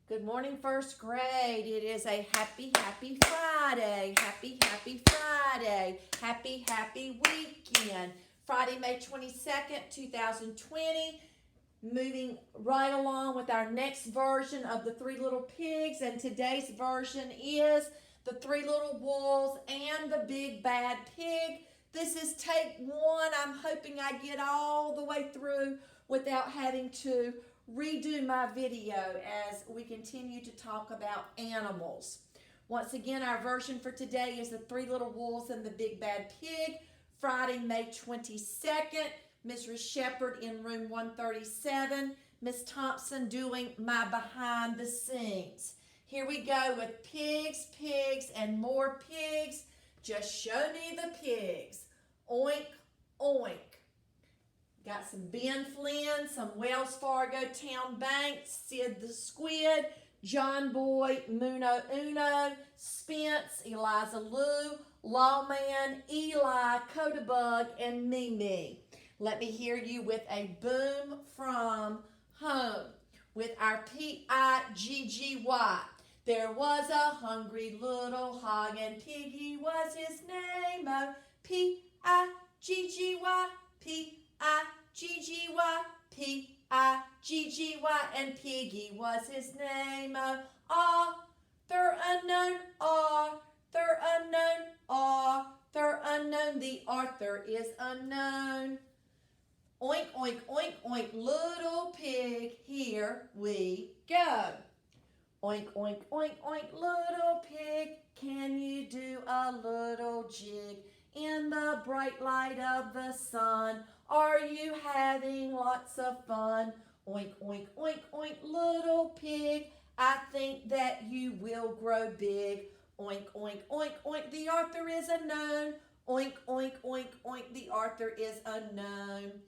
Good morning, first grade. It is a happy Friday. Happy Friday. Happy weekend. Friday, May 22nd, 2020. Moving right along with our next version of the Three Little Pigs. And today's version is the Three Little Wolves and the Big Bad Pig. This is take one. I'm hoping I get all the way through without having to redo my video as we continue to talk about animals. Once again, our version for today is the Three Little Wolves and the Big Bad Pig. Friday, May 22nd. Mrs. Sheppard in room 137. Miss Thompson doing my behind the scenes. Here we go with pigs, and more pigs. Just show me the pigs. Oink, oink. Got some Ben Flynn, some Wells Fargo Town Bank, Sid the Squid, John Boy, Muno Uno, Spence, Eliza Lou, Lawman, Eli, Codabug, and Mimi. Let me hear you with a boom from home with our P-I-G-G-Y. There was a hungry little hog and Piggy was his name. Oh, P-I-G-G-Y, P-I-G-G-Y, P-I-G-G-Y, and Piggy was his name. Author unknown, author unknown, author unknown, the author is unknown. Oink, oink, oink, oink, little pig, here we go. Oink, oink, oink, oink, little pig, can you do a little jig in the bright light of the sun? Are you having lots of fun? Oink, oink, oink, oink, little pig, I think that you will grow big. Oink, oink, oink, oink, the author is unknown. Oink, oink, oink, oink, the author is unknown.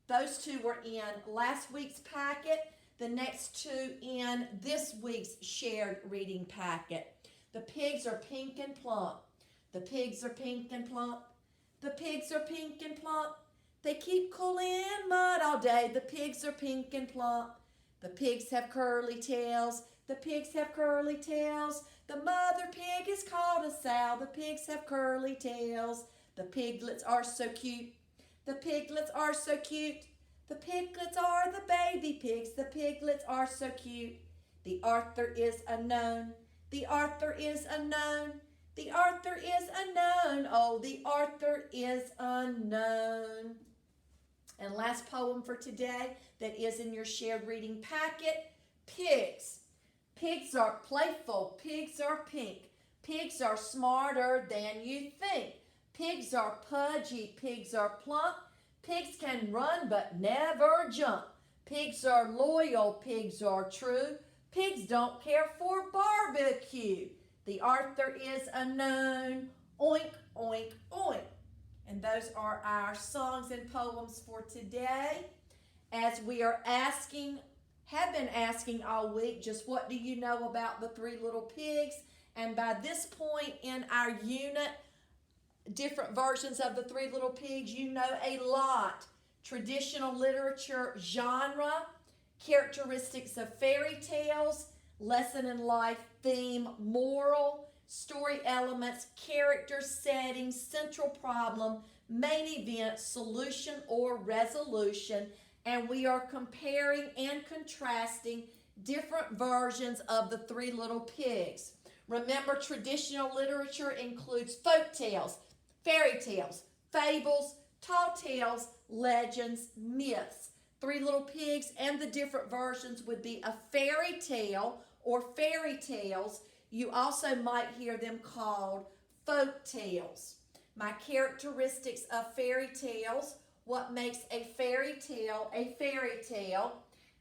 Those two were in last week's packet. The next two in this week's shared reading packet. The pigs are pink and plump. The pigs are pink and plump. The pigs are pink and plump. They keep cooling in mud all day. The pigs are pink and plump. The pigs have curly tails. The pigs have curly tails. The mother pig is called a sow. The pigs have curly tails. The piglets are so cute. The piglets are so cute. The piglets are the baby pigs. The piglets are so cute. The author is unknown. The author is unknown. The author is unknown. Oh, the author is unknown. And last poem for today that is in your shared reading packet, pigs. Pigs are playful. Pigs are pink. Pigs are smarter than you think. Pigs are pudgy. Pigs are plump. Pigs can run but never jump. Pigs are loyal. Pigs are true. Pigs don't care for barbecue. The author is unknown. Oink, oink, oink. And those are our songs and poems for today. As we are have been asking all week, just what do you know about the Three Little Pigs? And by this point in our unit, different versions of the Three Little Pigs, you know a lot. Traditional literature genre, characteristics of fairy tales, lesson in life, theme, moral, story elements, character, setting, central problem, main event, solution or resolution, and we are comparing and contrasting different versions of the Three Little Pigs. Remember, traditional literature includes folk tales, fairy tales, fables, tall tales, legends, myths. Three Little Pigs and the different versions would be a fairy tale or fairy tales. You also might hear them called folk tales. My characteristics of fairy tales, what makes a fairy tale a fairy tale.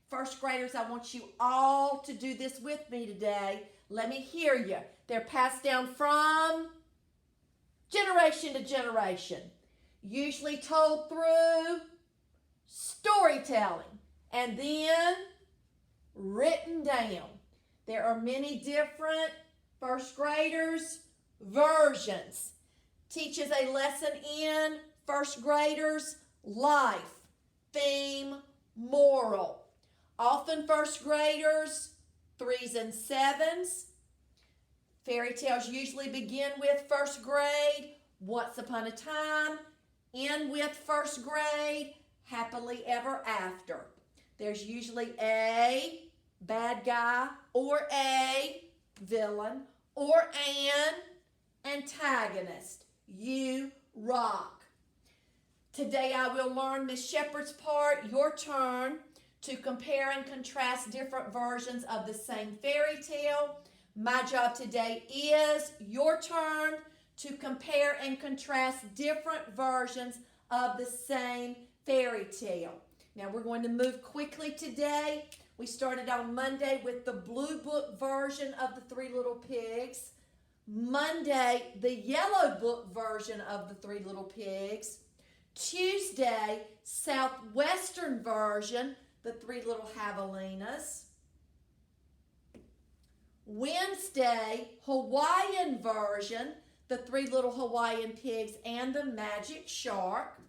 First graders, I want you all to do this with me today. Let me hear you. They're passed down from generation to generation, usually told through storytelling and then written down. There are many different first graders versions. Teaches a lesson in first graders life, theme, moral. Often first graders, 3 3s and 7s. Fairy tales usually begin with first grade, once upon a time, end with first grade, happily ever after. There's usually a bad guy or a villain or an antagonist. You rock. Today I will learn Miss Sheppard's part, your turn, to compare and contrast different versions of the same fairy tale. My job today is your turn to compare and contrast different versions of the same fairy tale. Now we're going to move quickly today. We started on Monday with the Blue Book version of the Three Little Pigs. Monday, the Yellow Book version of the Three Little Pigs. Tuesday, Southwestern version, the Three Little Javelinas. Wednesday, Hawaiian version, the Three Little Hawaiian Pigs and the Magic Shark.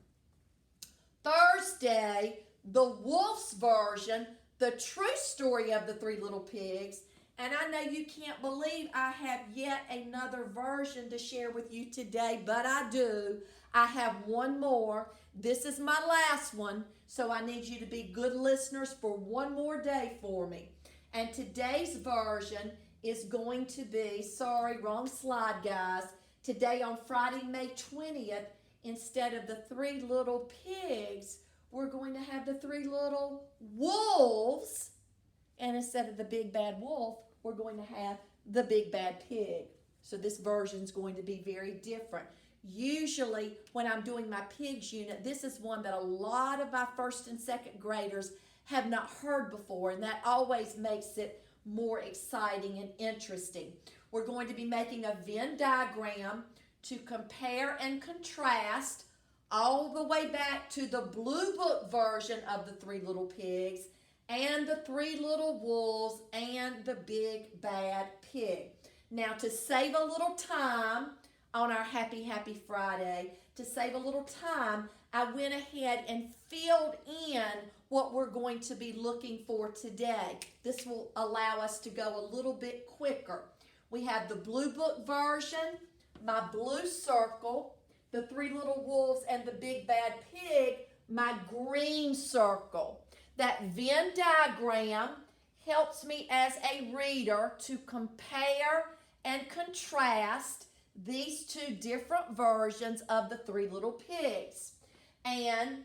Thursday, the Wolf's version, the true story of the Three Little Pigs. And I know you can't believe I have yet another version to share with you today, but I do. I have one more. This is my last one, so I need you to be good listeners for one more day for me. And today's version is going to be, sorry, wrong slide, guys. Today on Friday, May 20th, instead of the Three Little Pigs, we're going to have the Three Little Wolves. And instead of the Big Bad Wolf, we're going to have the Big Bad Pig. So this version is going to be very different. Usually when I'm doing my pigs unit, this is one that a lot of my first and second graders have not heard before, and that always makes it more exciting and interesting. We're going to be making a Venn diagram to compare and contrast all the way back to the Blue Book version of the Three Little Pigs and the Three Little Wolves and the Big Bad Pig. Now, to save a little time on our Happy Friday, to save a little time, I went ahead and filled in what we're going to be looking for today. This will allow us to go a little bit quicker. We have the Blue Book version, my blue circle, the Three Little Wolves and the Big Bad Pig, my green circle. That Venn diagram helps me as a reader to compare and contrast these two different versions of the Three Little Pigs. And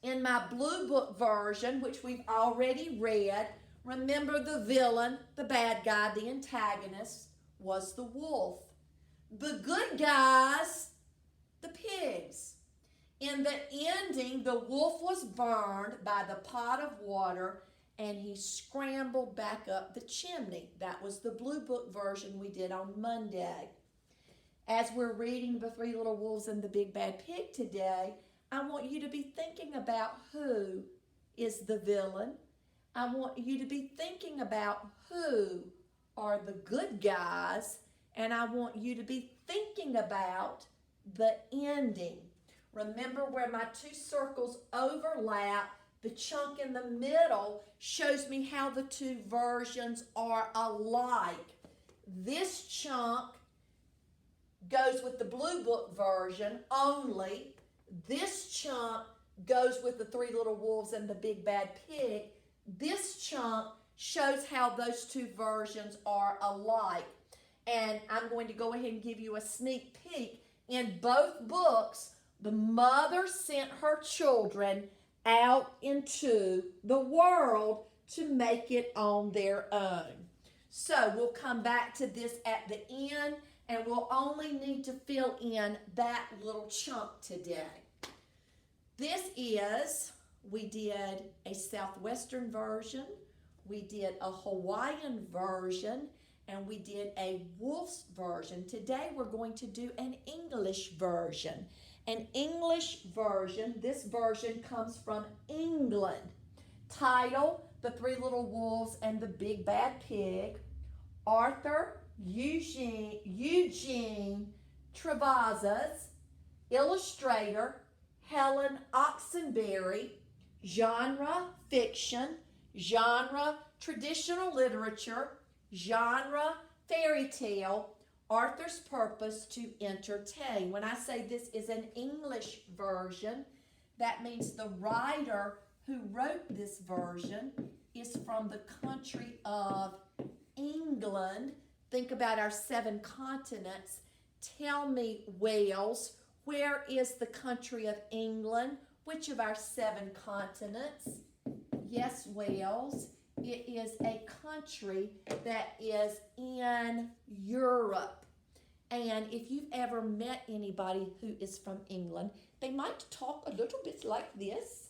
in my Blue Book version, which we've already read, remember the villain, the bad guy, the antagonist, was the wolf. The good guys, the pigs. In the ending, the wolf was burned by the pot of water and he scrambled back up the chimney. That was the Blue Book version we did on Monday. As we're reading the Three Little Wolves and the Big Bad Pig today, I want you to be thinking about who is the villain. I want you to be thinking about who are the good guys, and I want you to be thinking about the ending. Remember where my two circles overlap, the chunk in the middle shows me how the two versions are alike. This chunk goes with the Blue Book version only. This chunk goes with the Three Little Wolves and the Big Bad Pig. This chunk shows how those two versions are alike. And I'm going to go ahead and give you a sneak peek. In both books, the mother sent her children out into the world to make it on their own. So we'll come back to this at the end, and we'll only need to fill in that little chunk today. This is, we did a Southwestern version, we did a Hawaiian version, and we did a Wolf's version. Today we're going to do an English version. An English version, this version comes from England. Title, The Three Little Wolves and the Big Bad Pig. Author, Eugene Travazas. Illustrator, Helen Oxenberry. Genre, fiction. Genre, Traditional literature, genre, fairy tale, Arthur's purpose to entertain. When I say this is an English version, that means the writer who wrote this version is from the country of England. Think about our 7 continents. Tell me, Wales, where is the country of England? Which of our 7 continents? Yes, Wales. It is a country that is in Europe. And if you've ever met anybody who is from England, they might talk a little bit like this.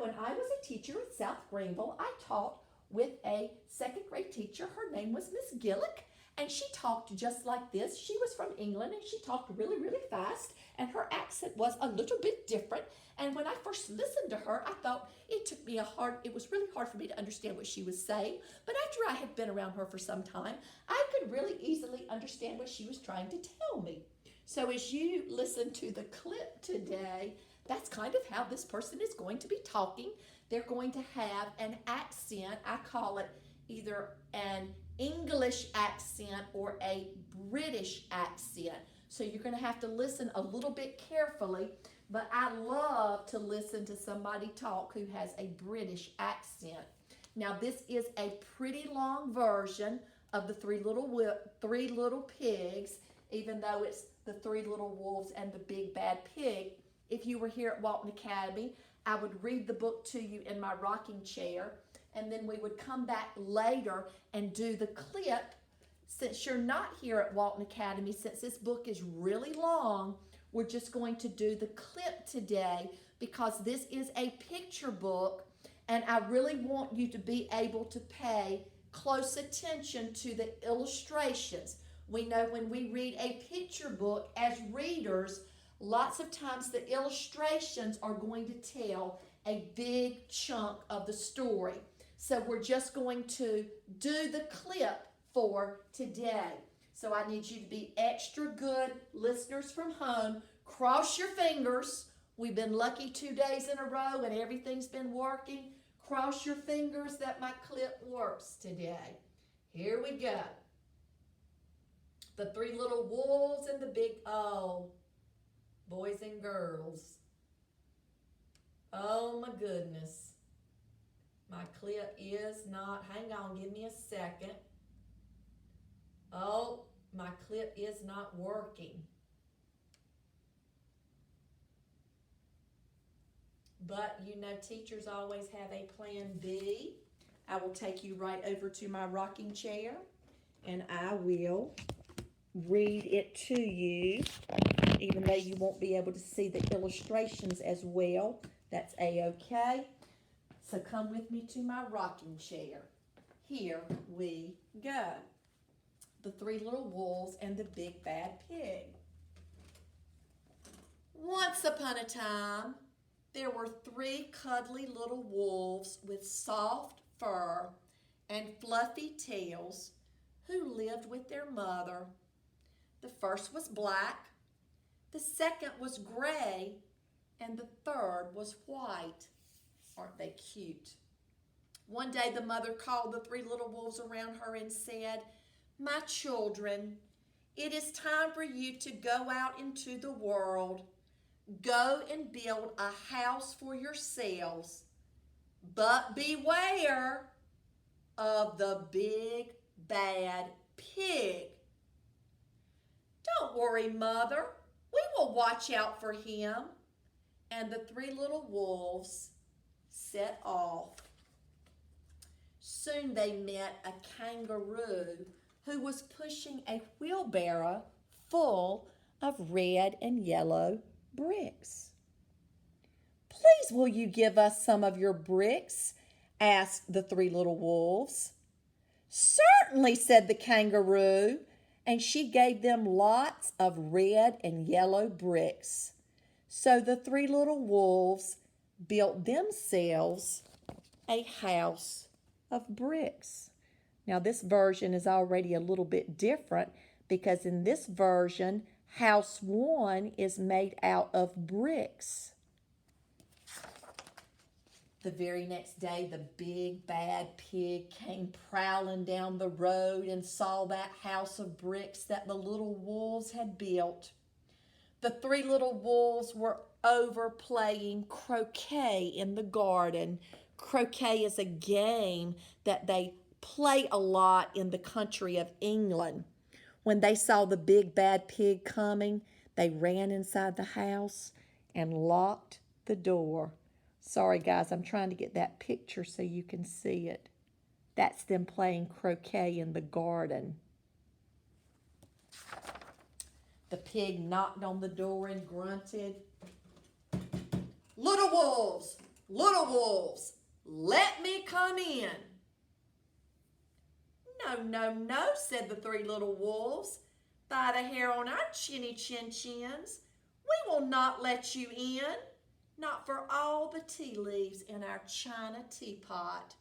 When I was a teacher at South Greenville, I taught with a 2nd grade teacher. Her name was Miss Gillick, and she talked just like this. She was from England, and she talked really, really fast, and her accent was a little bit different. And when I first listened to her, I thought it was really hard for me to understand what she was saying. But after I had been around her for some time, I could really easily understand what she was trying to tell me. So as you listen to the clip today, that's kind of how this person is going to be talking. They're going to have an accent. I call it either an English accent or a British accent. So you're going to have to listen a little bit carefully, but I love to listen to somebody talk who has a British accent. Now this is a pretty long version of the Three Little Pigs, even though it's the 3 Little Wolves and the Big Bad Pig. If you were here at Walton Academy, I would read the book to you in my rocking chair, and then we would come back later and do the clip. Since you're not here at Walton Academy, since this book is really long, we're just going to do the clip today because this is a picture book, and I really want you to be able to pay close attention to the illustrations. We know when we read a picture book as readers, lots of times the illustrations are going to tell a big chunk of the story. So we're just going to do the clip for today. So I need you to be extra good listeners from home. Cross your fingers. We've been lucky 2 days in a row and everything's been working. Cross your fingers that my clip works today. Here we go. The 3 Little Wolves and the Big boys and girls. Oh my goodness. My clip is not, hang on, give me a second. Oh, my clip is not working. But you know, teachers always have a plan B. I will take you right over to my rocking chair and I will read it to you, even though you won't be able to see the illustrations as well. That's a-okay. So come with me to my rocking chair. Here we go. The 3 Little Wolves and the Big Bad Pig. Once upon a time, there were 3 cuddly little wolves with soft fur and fluffy tails who lived with their mother. The first was black, the second was gray, and the third was white. Aren't they cute? One day the mother called the 3 little wolves around her and said, "My children, it is time for you to go out into the world. Go and build a house for yourselves, but beware of the big bad pig." "Don't worry, Mother. We will watch out for him." And the 3 little wolves set off. Soon they met a kangaroo who was pushing a wheelbarrow full of red and yellow bricks. "Please, will you give us some of your bricks?" asked the 3 little wolves. "Certainly," said the kangaroo, and she gave them lots of red and yellow bricks. So the 3 little wolves built themselves a house of bricks. Now this version is already a little bit different because in this version, house 1 is made out of bricks. The very next day, the big bad pig came prowling down the road and saw that house of bricks that the little wolves had built. The three little wolves were over playing croquet in the garden. Croquet is a game that they play a lot in the country of England. When they saw the big bad pig coming, they ran inside the house and locked the door. Sorry guys, I'm trying to get that picture so you can see it. That's them playing croquet in the garden. The pig knocked on the door and grunted, little wolves, let me come in." "No, no, no," said the three little wolves. "By the hair on our chinny chin chins, we will not let you in, not for all the tea leaves in our china teapot."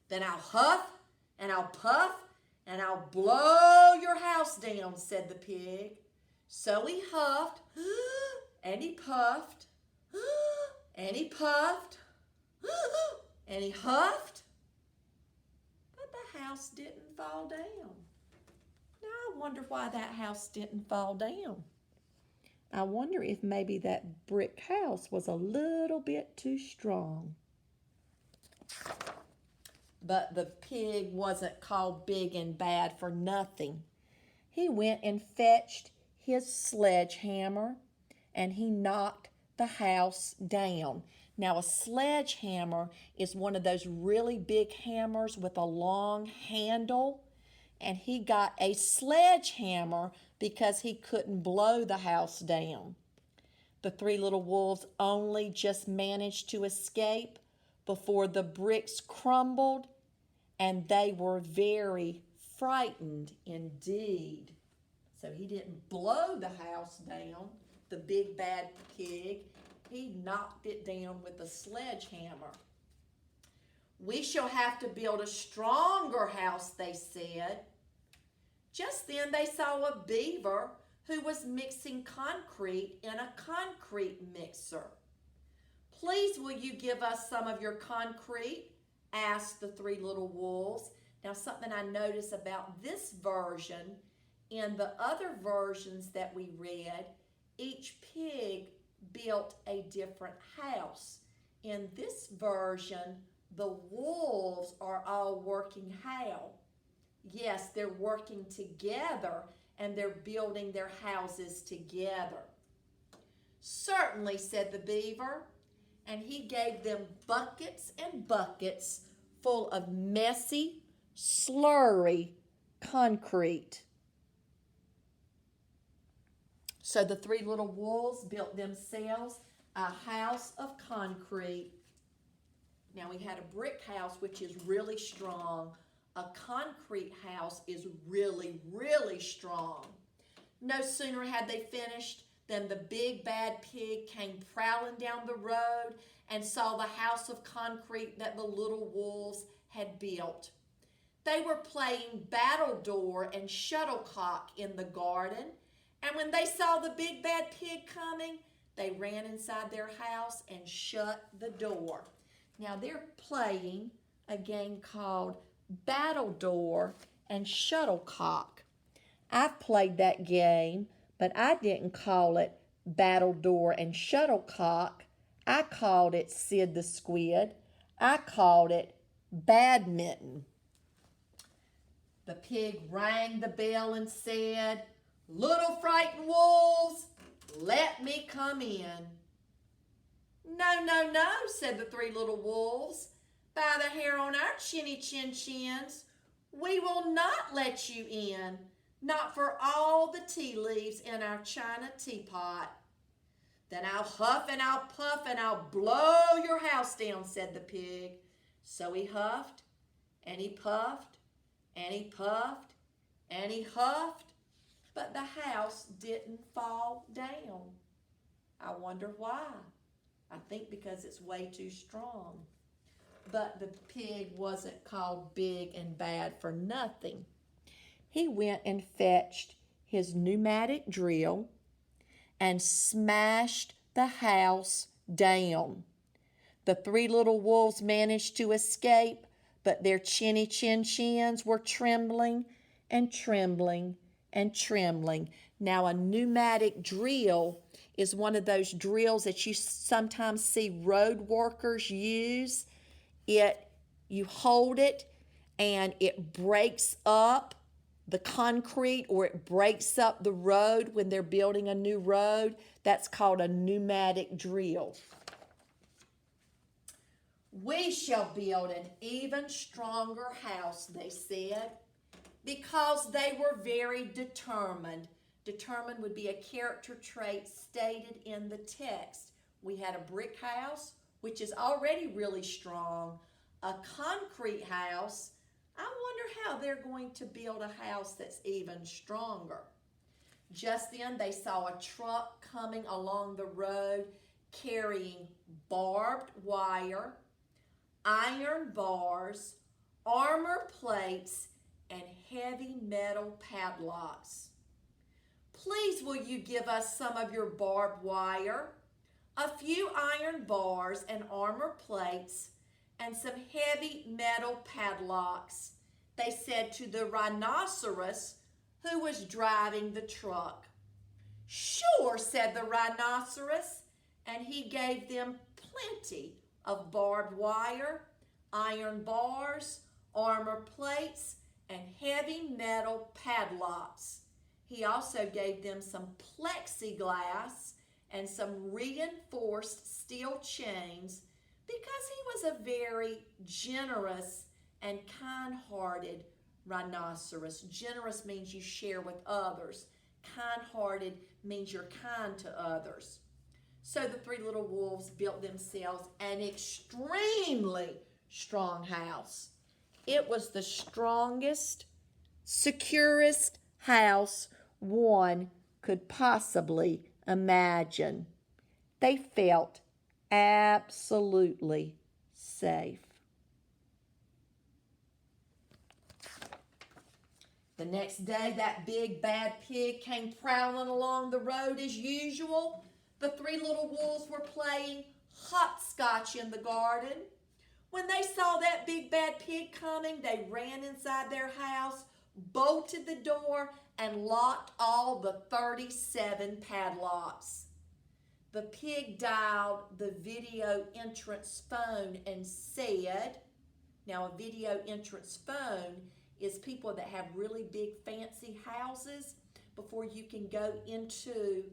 "Then I'll huff and I'll puff and I'll blow your house down," said the pig. So he huffed and he puffed and he puffed and he huffed, but the house didn't fall down. Now I wonder why that house didn't fall down. I wonder if maybe that brick house was a little bit too strong. But the pig wasn't called big and bad for nothing. He went and fetched his sledgehammer and he knocked the house down. Now a sledgehammer is one of those really big hammers with a long handle, and he got a sledgehammer because he couldn't blow the house down. The three little wolves only just managed to escape before the bricks crumbled, and they were very frightened indeed. So he didn't blow the house down, the big bad pig. He knocked it down with a sledgehammer. "We shall have to build a stronger house," they said. Just then they saw a beaver who was mixing concrete in a concrete mixer. "Please, will you give us some of your concrete?" asked the three little wolves. Now, something I noticed about this version, in the other versions that we read, each pig built a different house. In this version, the wolves are all working how? Yes, they're working together and they're building their houses together. "Certainly," said the beaver, and he gave them buckets and buckets full of messy, slurry concrete. So the three little wolves built themselves a house of concrete. Now we had a brick house, which is really strong. A concrete house is really, really strong. No sooner had they finished than the big bad pig came prowling down the road and saw the house of concrete that the little wolves had built. They were playing battledore and shuttlecock in the garden, and when they saw the big bad pig coming, they ran inside their house and shut the door. Now they're playing a game called battledore and shuttlecock. I've played that game, but I didn't call it battledore and shuttlecock. I called it Sid the Squid. I called it badminton. The pig rang the bell and said, "Little frightened wolves, let me come in." "No, no, no," said the three little wolves. "By the hair on our chinny chin chins, we will not let you in, not for all the tea leaves in our china teapot." "Then I'll huff and I'll puff and I'll blow your house down," said the pig. So he huffed and he puffed and he puffed and he huffed, but the house didn't fall down. I wonder why. I think because it's way too strong. But the pig wasn't called big and bad for nothing. He went and fetched his pneumatic drill and smashed the house down. The three little wolves managed to escape, but their chinny chins were trembling and trembling and trembling. Now, a pneumatic drill is one of those drills that you sometimes see road workers use. You hold it and it breaks up the concrete, or it breaks up the road when they're building a new road. That's called a pneumatic drill. We shall build an even stronger house, they said, because they were very determined. Determined would be a character trait stated in the text. We had a brick house, which is already really strong. A concrete house, I wonder how they're going to build a house that's even stronger. Just then they saw a truck coming along the road carrying barbed wire, iron bars, armor plates, and heavy metal padlocks. Please, will you give us some of your barbed wire, a few iron bars and armor plates, and some heavy metal padlocks, they said to the rhinoceros who was driving the truck. Sure, said the rhinoceros, and he gave them plenty of barbed wire, iron bars, armor plates, and heavy metal padlocks. He also gave them some plexiglass and some reinforced steel chains because he was a very generous and kind-hearted rhinoceros. Generous means you share with others. Kind-hearted means you're kind to others. So the three little wolves built themselves an extremely strong house. It was the strongest, securest house one could possibly imagine. They felt absolutely safe. The next day, that big bad pig came prowling along the road as usual. The three little wolves were playing hopscotch in the garden. When they saw that big bad pig coming, they ran inside their house, bolted the door, and locked all the 37 padlocks. The pig dialed the video entrance phone and said, now a video entrance phone is people that have really big fancy houses. Before you can go into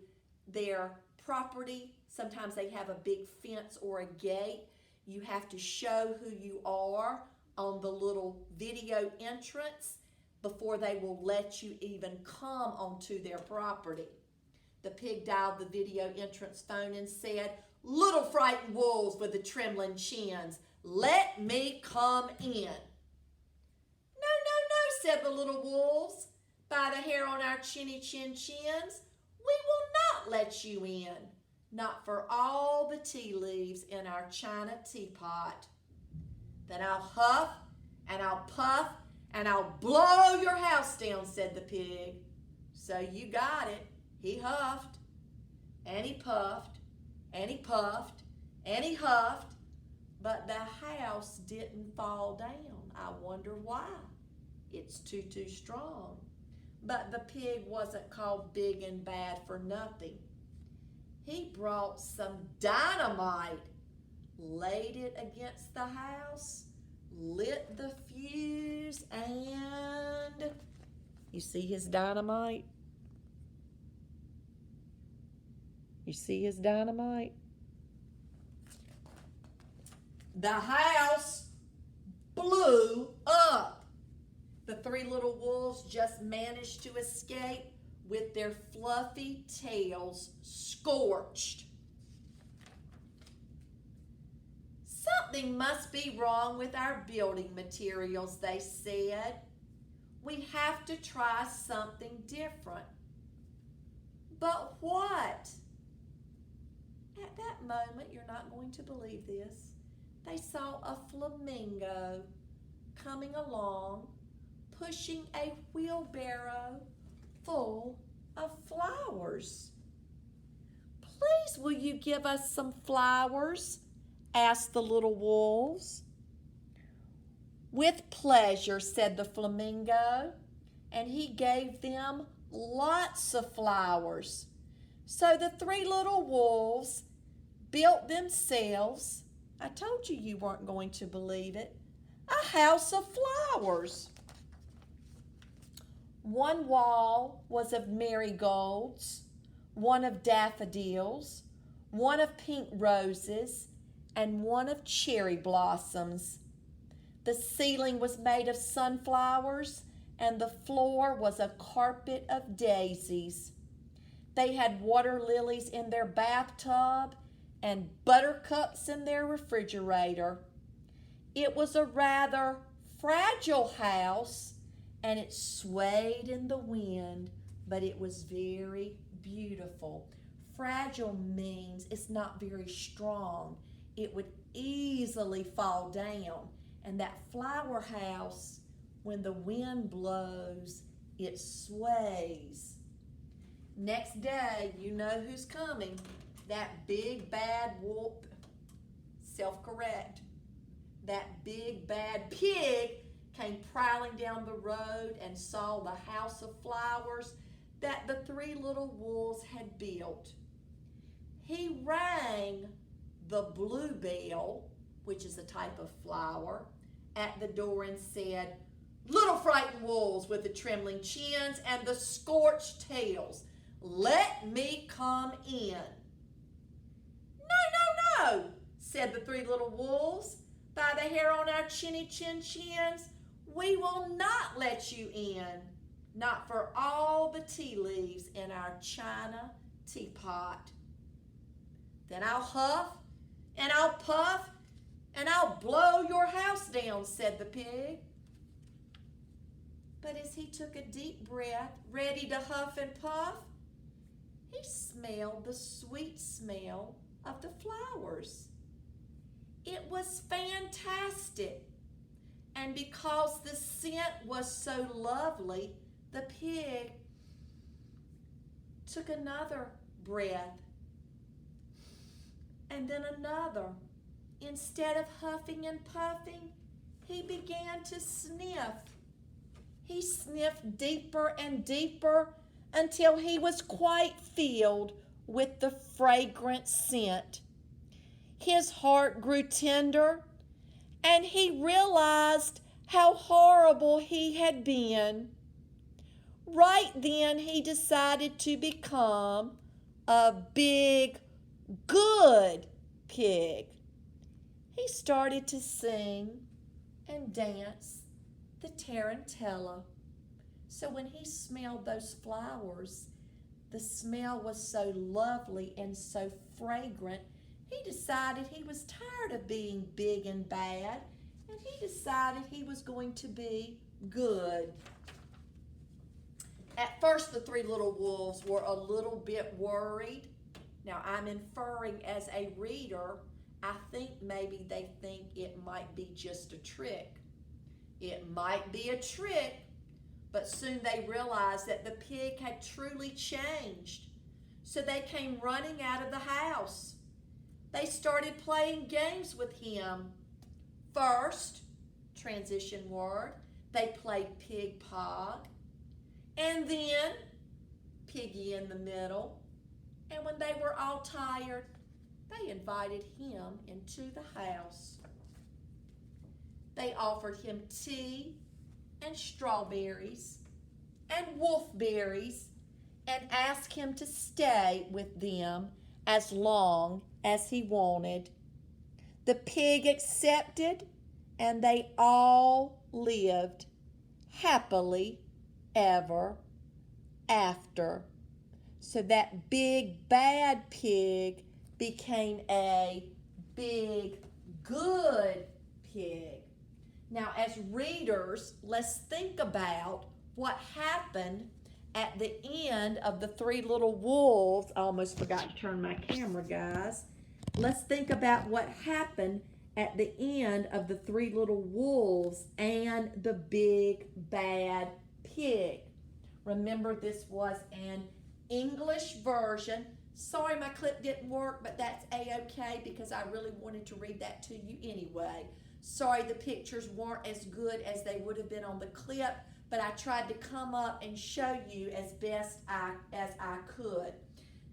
their property, sometimes they have a big fence or a gate. You have to show who you are on the little video entrance before they will let you even come onto their property. The pig dialed the video entrance phone and said, "Little frightened wolves with the trembling chins, let me come in." "No, no, no," said the little wolves. "By the hair on our chinny chins, we will not let you in. Not for all the tea leaves in our china teapot." "Then I'll huff and I'll puff and I'll blow your house down," said the pig. So you got it. He huffed and he puffed and he puffed and he huffed, but the house didn't fall down. I wonder why. It's too strong. But the pig wasn't called big and bad for nothing. He brought some dynamite, laid it against the house, lit the fuse, and you see his dynamite? You see his dynamite? The house blew up. The three little wolves just managed to escape with their fluffy tails scorched. "Something must be wrong with our building materials," they said. "We have to try something different." "But what?" At that moment, you're not going to believe this, they saw a flamingo coming along, pushing a wheelbarrow full of flowers. "Please, will you give us some flowers?" asked the little wolves. With pleasure, said the flamingo, and he gave them lots of flowers. So the three little wolves built themselves, I told you you weren't going to believe it, a house of flowers. One wall was of marigolds, one of daffodils, one of pink roses, and one of cherry blossoms. The ceiling was made of sunflowers, and the floor was a carpet of daisies. They had water lilies in their bathtub and buttercups in their refrigerator. It was a rather fragile house, and it swayed in the wind, but it was very beautiful. Fragile means it's not very strong. It would easily fall down. And that flower house, when the wind blows, it sways. Next day, you know who's coming. That big bad wolf, self-correct. That big bad pig came prowling down the road and saw the house of flowers that the three little wolves had built. He rang the bluebell, which is a type of flower, at the door and said, "Little frightened wolves with the trembling chins and the scorched tails, let me come in." "No, no, no," said the three little wolves. "By the hair on our chinny chin chins, we will not let you in, not for all the tea leaves in our china teapot." "Then I'll huff and I'll puff and I'll blow your house down," said the pig. But as he took a deep breath, ready to huff and puff, he smelled the sweet smell of the flowers. It was fantastic. And because the scent was so lovely, the pig took another breath and then another. Instead of huffing and puffing, he began to sniff. He sniffed deeper and deeper until he was quite filled with the fragrant scent. His heart grew tender, and he realized how horrible he had been. Right then, he decided to become a big, good pig. He started to sing and dance the tarantella. So when he smelled those flowers, the smell was so lovely and so fragrant, he decided he was tired of being big and bad, and he decided he was going to be good. At first, the three little wolves were a little bit worried. Now, I'm inferring as a reader, I think maybe they think it might be just a trick. It might be a trick, but soon they realized that the pig had truly changed. So they came running out of the house. They started playing games with him. First, transition word, they played pig pog, and then piggy in the middle. And when they were all tired, they invited him into the house. They offered him tea and strawberries and wolfberries and asked him to stay with them as long as he wanted. The pig accepted, and they all lived happily ever after. So that big bad pig became a big good pig. Now, as readers, let's think about what happened at the end of the three little wolves. I almost forgot to turn my camera, guys. Let's think about what happened at the end of the three little wolves and the big bad pig. Remember, this was an English version, Sorry my clip didn't work, but that's a-okay because I really wanted to read that to you anyway. Sorry the pictures weren't as good as they would have been on the clip, but I tried to come up and show you as best as I could.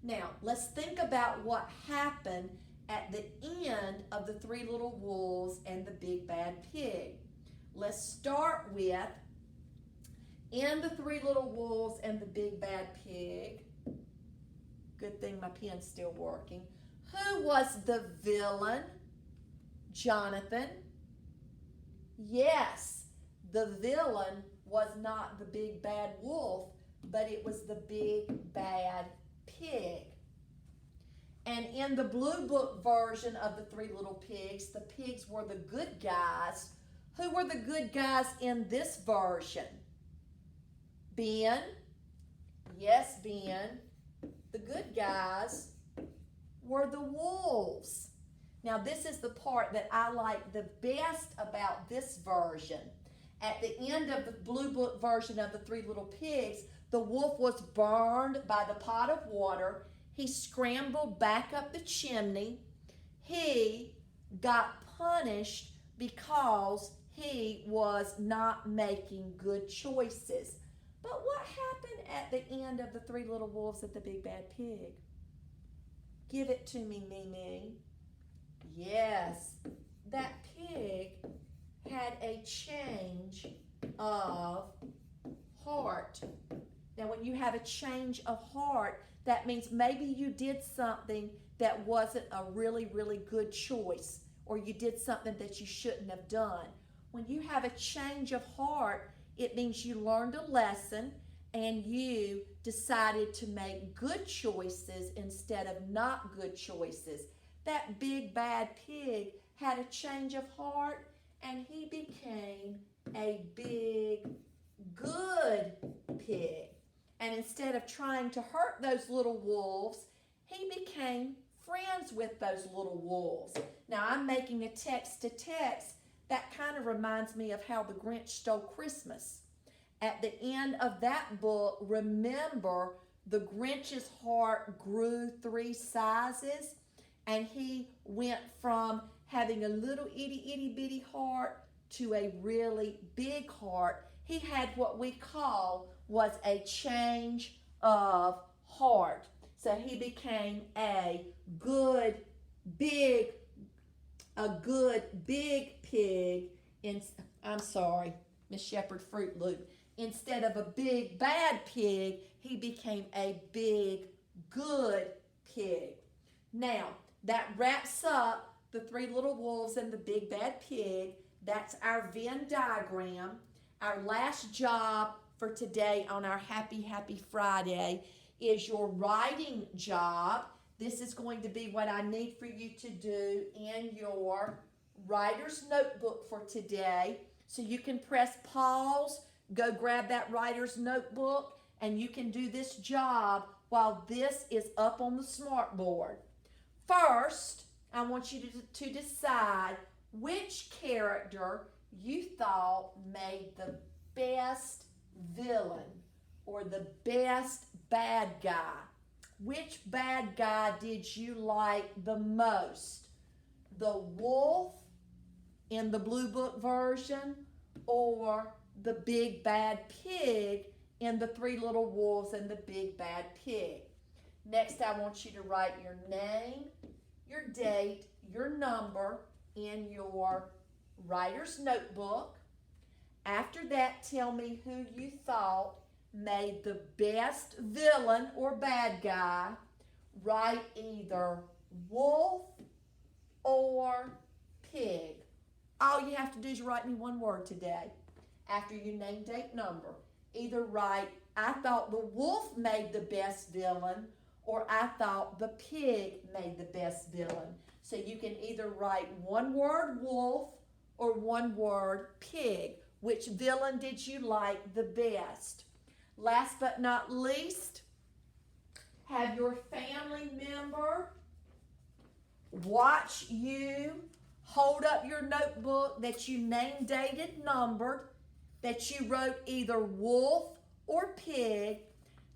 Now, let's think about what happened at the end of the Three Little Wolves and the Big Bad Pig. Let's start with, in the Three Little Wolves and the Big Bad Pig, good thing my pen's still working, who was the villain? Jonathan. Yes, the villain was not the big bad wolf, but it was the big bad pig. And in the Blue Book version of the Three Little Pigs, the pigs were the good guys. Who were the good guys in this version? Ben. Yes, Ben. The good guys were the wolves. Now, this is the part that I like the best about this version. At the end of the Blue Book version of the Three Little Pigs, the wolf was burned by the pot of water. He scrambled back up the chimney. He got punished because he was not making good choices. But what happened at the end of the Three Little Wolves and the Big Bad Pig? Give it to me, Mimi. Yes, that pig had a change of heart. Now, when you have a change of heart, that means maybe you did something that wasn't a really, really good choice, or you did something that you shouldn't have done. When you have a change of heart, it means you learned a lesson and you decided to make good choices instead of not good choices. That big bad pig had a change of heart and he became a big good pig. And instead of trying to hurt those little wolves, he became friends with those little wolves. Now, I'm making a text to text. That kind of reminds me of how the Grinch Stole Christmas. At the end of that book, remember, the Grinch's heart grew 3 sizes, and he went from having a little itty bitty heart to a really big heart. He had what we call was a change of heart. So he became a good big pig. I'm sorry, Miss Sheppard Fruit Loop. Instead of a big bad pig, he became a big good pig. Now, that wraps up the Three Little Wolves and the Big Bad Pig. That's our Venn diagram. Our last job for today on our Happy Friday is your writing job. This is going to be what I need for you to do in your writer's notebook for today. So you can press pause, go grab that writer's notebook, and you can do this job while this is up on the smartboard. First, I want you to decide which character you thought made the best villain or the best bad guy. Which bad guy did you like the most? The wolf in the Blue Book version or the big bad pig in the Three Little Wolves and the Big Bad Pig? Next, I want you to write your name, your date, your number in your writer's notebook. After that, tell me who you thought made the best villain or bad guy. Write either wolf or pig. All you have to do is write me one word today. After your name, date, number, either write, I thought the wolf made the best villain, or I thought the pig made the best villain. So you can either write one word wolf or one word pig. Which villain did you like the best? Last but not least, have your family member watch you hold up your notebook that you name, dated, numbered, that you wrote either wolf or pig.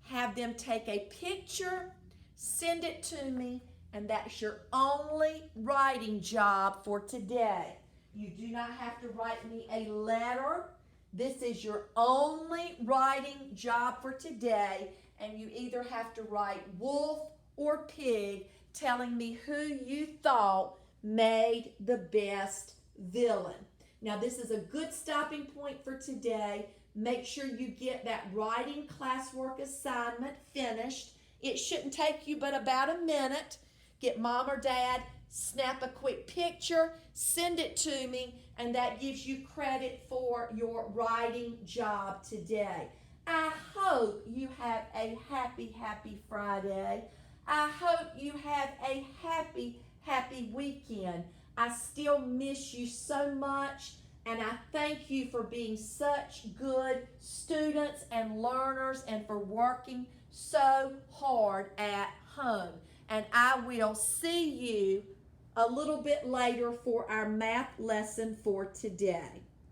Have them take a picture, Send it to me, and that's your only writing job for today. You do not have to write me a letter. This is your only writing job for today, and you either have to write wolf or pig, telling me who you thought made the best villain. Now, this is a good stopping point for today. Make sure you get that writing classwork assignment finished. It shouldn't take you but about a minute. Get mom or dad, snap a quick picture, send it to me, and that gives you credit for your writing job today. I hope you have a happy, happy Friday. I hope you have a happy, happy weekend. I still miss you so much, and I thank you for being such good students and learners and for working so hard at home. And I will see you a little bit later for our math lesson for today.